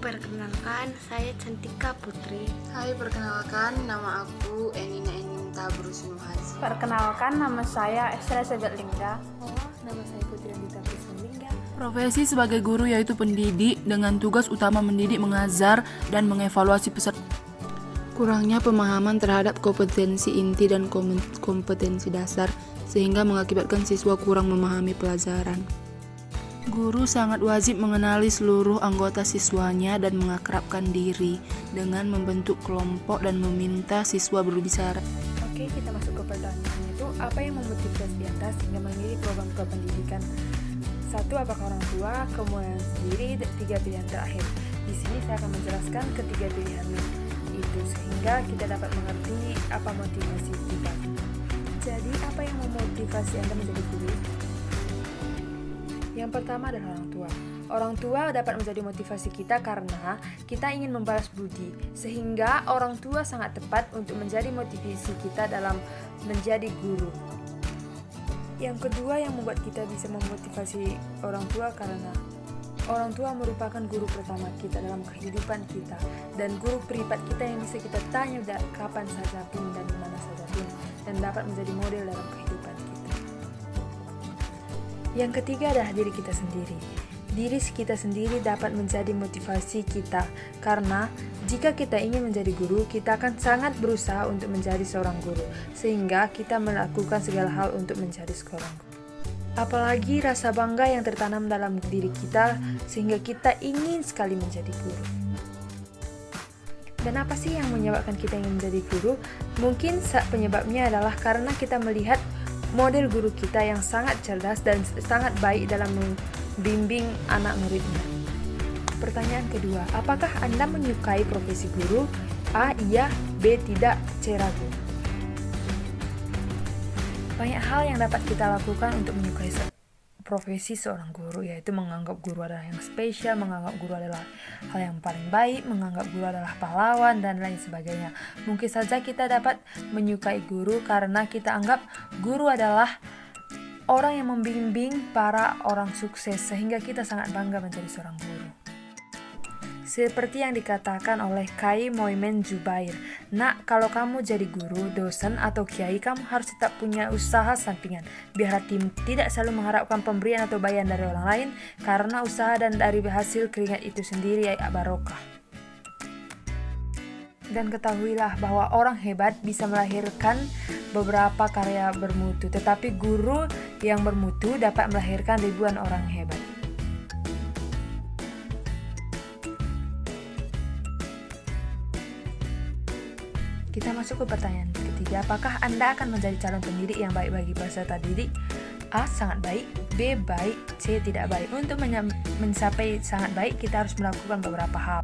Perkenalkan, saya Cantika Putri. Hai, perkenalkan, nama aku Enina Eninta Brusunuhazi. Perkenalkan, nama saya Esther Elizabeth Lingga. Nama saya Putri Andita Lingga. Profesi sebagai guru yaitu pendidik dengan tugas utama mendidik, mengajar, dan mengevaluasi peserta. Kurangnya pemahaman terhadap kompetensi inti dan kompetensi dasar sehingga mengakibatkan siswa kurang memahami pelajaran. Guru sangat wajib mengenali seluruh anggota siswanya dan mengakrabkan diri dengan membentuk kelompok dan meminta siswa berbicara. Oke, kita masuk ke pertanyaan itu, apa yang memotivasi di atas sehingga memilih program kependidikan? 1. Apakah orang tua? Kemudian sendiri, 3 pilihan terakhir. Di sini saya akan menjelaskan ketiga pilihan itu sehingga kita dapat mengerti apa motivasi kita. Jadi, apa yang memotivasi Anda menjadi guru? Yang pertama adalah orang tua. Orang tua dapat menjadi motivasi kita karena kita ingin membalas budi, sehingga orang tua sangat tepat untuk menjadi motivasi kita dalam menjadi guru. Yang kedua yang membuat kita bisa memotivasi orang tua karena orang tua merupakan guru pertama kita dalam kehidupan kita dan guru privat kita yang bisa kita tanya kapan saja pun dan di mana saja pun dan dapat menjadi model dalam kehidupan kita. Yang ketiga adalah diri kita sendiri. Diri kita sendiri dapat menjadi motivasi kita karena jika kita ingin menjadi guru, kita akan sangat berusaha untuk menjadi seorang guru sehingga kita melakukan segala hal untuk menjadi seorang guru. Apalagi rasa bangga yang tertanam dalam diri kita sehingga kita ingin sekali menjadi guru. Dan apa sih yang menyebabkan kita ingin menjadi guru? Mungkin penyebabnya adalah karena kita melihat model guru kita yang sangat cerdas dan sangat baik dalam membimbing anak muridnya. Pertanyaan kedua, apakah Anda menyukai profesi guru? A. Iya, B. Tidak, C. Ragu. Banyak hal yang dapat kita lakukan untuk menyukai profesi seorang guru, yaitu menganggap guru adalah yang spesial, menganggap guru adalah hal yang paling baik, menganggap guru adalah pahlawan, dan lain sebagainya. Mungkin saja kita dapat menyukai guru karena kita anggap guru adalah orang yang membimbing para orang sukses, sehingga kita sangat bangga menjadi seorang guru. Seperti yang dikatakan oleh Kiai Moimen Zubair, "Nak, kalau kamu jadi guru, dosen, atau kiai, kamu harus tetap punya usaha sampingan. Biar hati tidak selalu mengharapkan pemberian atau bayaran dari orang lain, karena usaha dan dari hasil keringat itu sendiri barokah." Dan ketahuilah bahwa orang hebat bisa melahirkan beberapa karya bermutu, tetapi guru yang bermutu dapat melahirkan ribuan orang hebat. Kita masuk ke pertanyaan ketiga, apakah Anda akan menjadi calon pendidik yang baik bagi peserta didik? A. Sangat baik, B. Baik, C. Tidak baik. Untuk mencapai sangat baik, kita harus melakukan beberapa hal.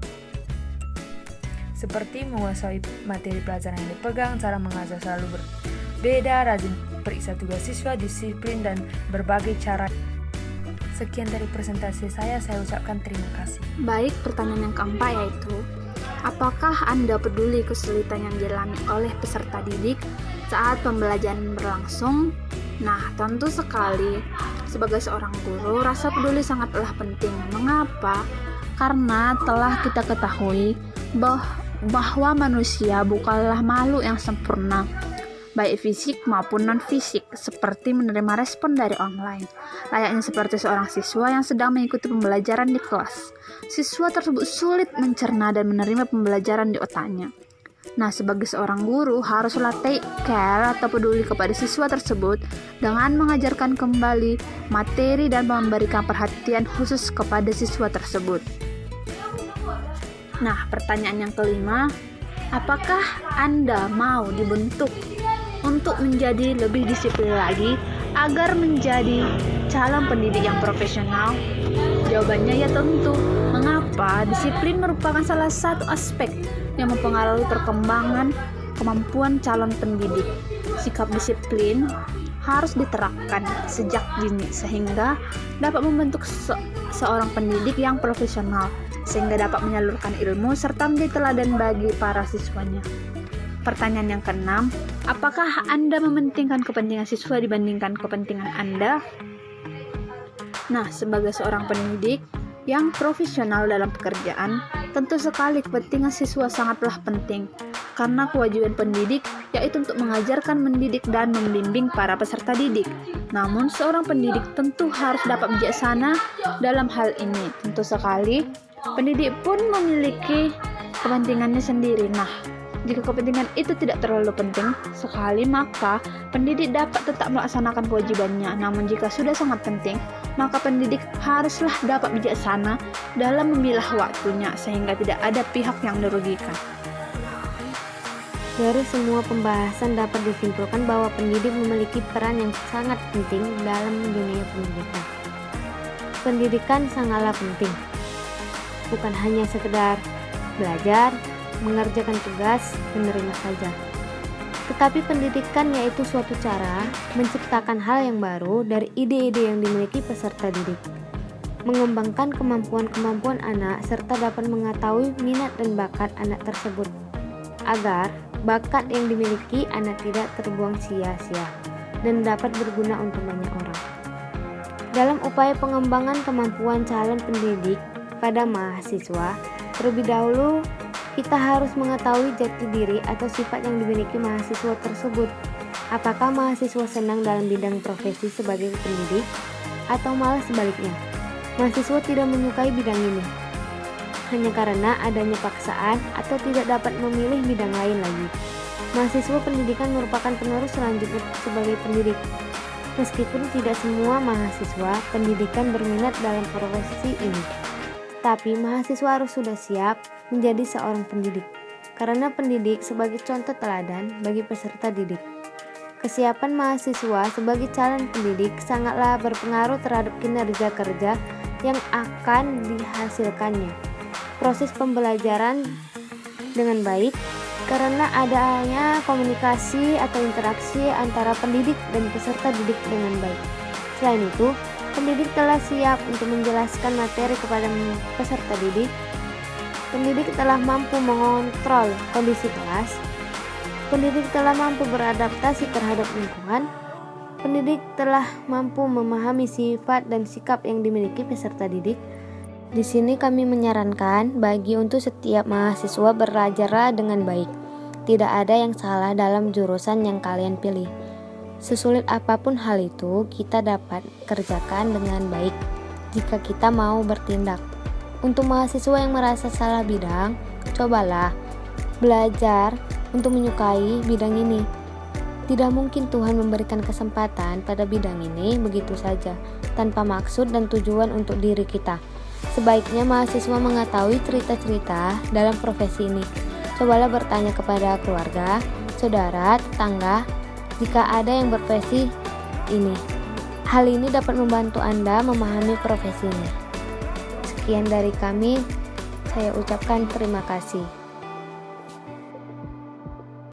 Seperti menguasai materi pelajaran yang dipegang, cara mengajar selalu berbeda, rajin periksa tugas siswa, disiplin, dan berbagai cara. Sekian dari presentasi saya ucapkan terima kasih. Baik, pertanyaan yang keempat yaitu, apakah Anda peduli kesulitan yang dialami oleh peserta didik saat pembelajaran berlangsung? Nah, tentu sekali. Sebagai seorang guru, rasa peduli sangatlah penting. Mengapa? Karena telah kita ketahui bahwa manusia bukanlah makhluk yang sempurna, baik fisik maupun non-fisik, seperti menerima respon dari online. Layaknya seperti seorang siswa yang sedang mengikuti pembelajaran di kelas. Siswa tersebut sulit mencerna dan menerima pembelajaran di otaknya. Nah, sebagai seorang guru, haruslah take care atau peduli kepada siswa tersebut dengan mengajarkan kembali materi dan memberikan perhatian khusus kepada siswa tersebut. Nah, pertanyaan yang kelima, apakah Anda mau dibentuk untuk menjadi lebih disiplin lagi agar menjadi calon pendidik yang profesional? Jawabannya ya tentu. Mengapa? Disiplin merupakan salah satu aspek yang mempengaruhi perkembangan kemampuan calon pendidik. Sikap disiplin harus diterapkan sejak dini sehingga dapat membentuk seorang pendidik yang profesional, sehingga dapat menyalurkan ilmu serta menjadi teladan bagi para siswanya. Pertanyaan yang keenam, apakah Anda mementingkan kepentingan siswa dibandingkan kepentingan Anda? Nah, sebagai seorang pendidik yang profesional dalam pekerjaan, tentu sekali kepentingan siswa sangatlah penting, karena kewajiban pendidik yaitu untuk mengajarkan, mendidik, dan membimbing para peserta didik. Namun, seorang pendidik tentu harus dapat bijaksana dalam hal ini. Tentu sekali, pendidik pun memiliki kepentingannya sendiri. Nah, jika kepentingan itu tidak terlalu penting sekali, maka pendidik dapat tetap melaksanakan kewajibannya. Namun jika sudah sangat penting, maka pendidik haruslah dapat bijaksana dalam memilah waktunya sehingga tidak ada pihak yang dirugikan. Dari semua pembahasan dapat disimpulkan bahwa pendidik memiliki peran yang sangat penting dalam dunia pendidikan. Pendidikan sangatlah penting, bukan hanya sekedar belajar, mengerjakan tugas, menerima saja. Tetapi pendidikan yaitu suatu cara menciptakan hal yang baru dari ide-ide yang dimiliki peserta didik, mengembangkan kemampuan-kemampuan anak serta dapat mengetahui minat dan bakat anak tersebut, agar bakat yang dimiliki anak tidak terbuang sia-sia dan dapat berguna untuk banyak orang. Dalam upaya pengembangan kemampuan calon pendidik pada mahasiswa, terlebih dahulu kita harus mengetahui jati diri atau sifat yang dimiliki mahasiswa tersebut. Apakah mahasiswa senang dalam bidang profesi sebagai pendidik, atau malah sebaliknya, mahasiswa tidak menyukai bidang ini hanya karena adanya paksaan atau tidak dapat memilih bidang lain lagi. Mahasiswa pendidikan merupakan penerus selanjutnya sebagai pendidik. Meskipun tidak semua mahasiswa pendidikan berminat dalam profesi ini, tapi mahasiswa harus sudah siap menjadi seorang pendidik, karena pendidik sebagai contoh teladan bagi peserta didik. Kesiapan mahasiswa sebagai calon pendidik sangatlah berpengaruh terhadap kinerja kerja yang akan dihasilkannya. Proses pembelajaran dengan baik, karena adanya komunikasi atau interaksi antara pendidik dan peserta didik dengan baik. Selain itu, pendidik telah siap untuk menjelaskan materi kepada peserta didik. Pendidik telah mampu mengontrol kondisi kelas. Pendidik telah mampu beradaptasi terhadap lingkungan. Pendidik telah mampu memahami sifat dan sikap yang dimiliki peserta didik. Di sini kami menyarankan bagi untuk setiap mahasiswa belajarlah dengan baik. Tidak ada yang salah dalam jurusan yang kalian pilih. Sesulit apapun hal itu, kita dapat kerjakan dengan baik jika kita mau bertindak. Untuk mahasiswa yang merasa salah bidang, cobalah belajar untuk menyukai bidang ini. Tidak mungkin Tuhan memberikan kesempatan pada bidang ini begitu saja, tanpa maksud dan tujuan untuk diri kita. Sebaiknya mahasiswa mengetahui cerita-cerita dalam profesi ini. Cobalah bertanya kepada keluarga, saudara, tetangga, jika ada yang berprofesi ini. Hal ini dapat membantu Anda memahami profesi ini. Sekian dari kami, saya ucapkan terima kasih.